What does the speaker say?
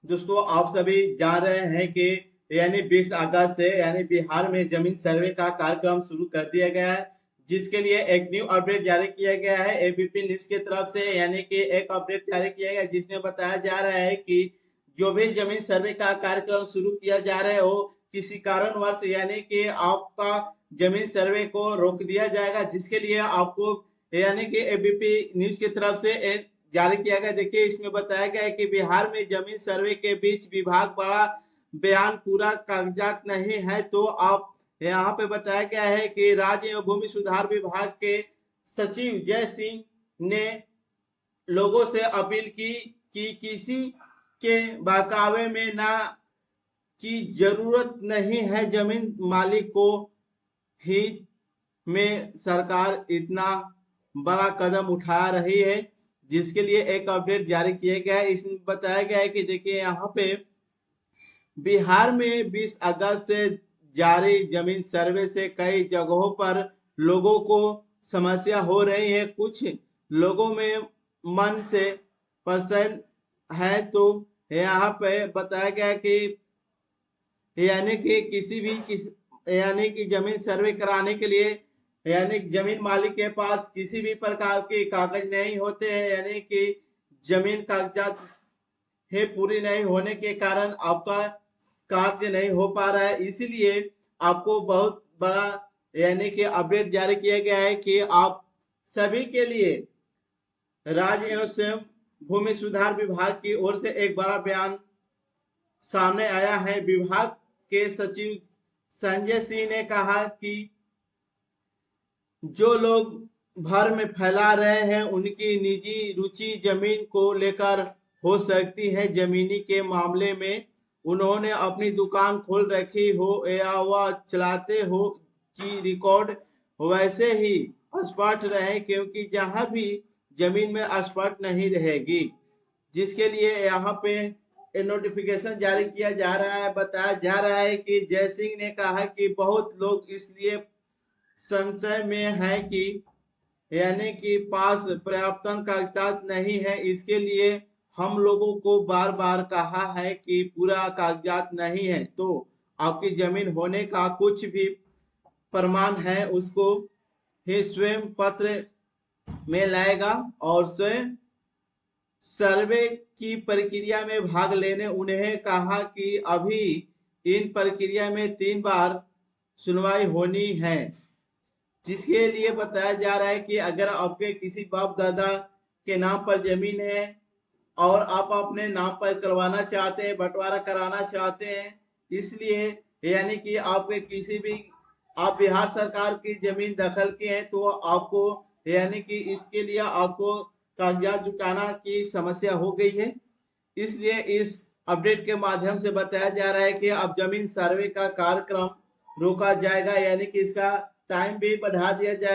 दोस्तों आप सभी जान रहे हैं कि यानी 20 अगस्त से यानी बिहार में जमीन सर्वे का कार्यक्रम शुरू कर दिया गया है, जिसके लिए एक न्यू अपडेट जारी किया गया है एबीपी न्यूज की तरफ से। यानी कि एक अपडेट जारी किया गया जिसमें बताया जा रहा है कि जो भी जमीन सर्वे का कार्यक्रम शुरू किया जा रहा है वो किसी कारणवश यानी कि आपका जमीन सर्वे को रोक दिया जाएगा, जिसके लिए आपको यानी कि एबीपी न्यूज की तरफ से जारी किया गया। देखिए इसमें बताया गया है कि बिहार में जमीन सर्वे के बीच विभाग बड़ा बयान, पूरा कागजात नहीं है। तो आप यहाँ पे बताया गया है कि राज्य एवं भूमि सुधार विभाग के सचिव जय सिंह ने लोगों से अपील की कि किसी के बहकावे में ना की जरूरत नहीं है। जमीन मालिक को हित में सरकार इतना बड़ा कदम उठा रही है, जिसके लिए एक अपडेट जारी किया गया है। इसमें बताया गया है कि देखिए यहाँ पे बिहार में 20 अगस्त से जारी जमीन सर्वे से कई जगहों पर लोगों को समस्या हो रही है। कुछ लोगों में मन से प्रसन्न है। तो यहाँ पे बताया गया कि यानी कि यानी कि जमीन सर्वे कराने के लिए यानी जमीन मालिक के पास किसी भी प्रकार के कागज नहीं होते हैं, यानी कि जमीन कागजात है पूरी नहीं होने के कारण आपका कार्य नहीं हो पा रहा है। इसीलिए आपको बहुत बड़ा यानी कि अपडेट जारी किया गया है कि आप सभी के लिए राज्य एवं स्वयं भूमि सुधार विभाग की ओर से एक बड़ा बयान सामने आया है। विभाग के सचिव संजय सिंह ने कहा कि जो लोग भर में फैला रहे हैं उनकी निजी रुचि जमीन को लेकर हो सकती है। जमीनी के मामले में उन्होंने अपनी दुकान खोल रखी हो या वह चलाते हो कि रिकॉर्ड वैसे ही स्पष्ट रहे, क्योंकि जहां भी जमीन में स्पष्ट नहीं रहेगी, जिसके लिए यहाँ पे नोटिफिकेशन जारी किया जा रहा है। बताया जा रहा है कि जय सिंह ने कहा कि बहुत लोग इसलिए संशय में है कि यानी कि पास पर्याप्त कागजात नहीं है। इसके लिए हम लोगों को बार बार कहा है कि पूरा कागजात नहीं है तो आपकी जमीन होने का कुछ भी प्रमाण है उसको ही स्वयं पत्र में लाएगा और स्वयं सर्वे की प्रक्रिया में भाग लेने। उन्हें कहा कि अभी इन प्रक्रिया में 3 बार सुनवाई होनी है, जिसके लिए बताया जा रहा है कि अगर आपके किसी बाप दादा के नाम पर जमीन है और आप अपने नाम पर करवाना चाहते हैं, बंटवारा कराना चाहते हैं, इसलिए यानी कि आपके किसी भी आप बिहार सरकार की जमीन दखल की है तो आपको यानी कि इसके लिए आपको कागजात जुटाना की समस्या हो गई है। इसलिए इस अपडेट के माध्यम से बताया जा रहा है कि अब जमीन सर्वे का कार्यक्रम रोका जाएगा, यानी कि इसका टाइम भी बढ़ा दिया जाएगा।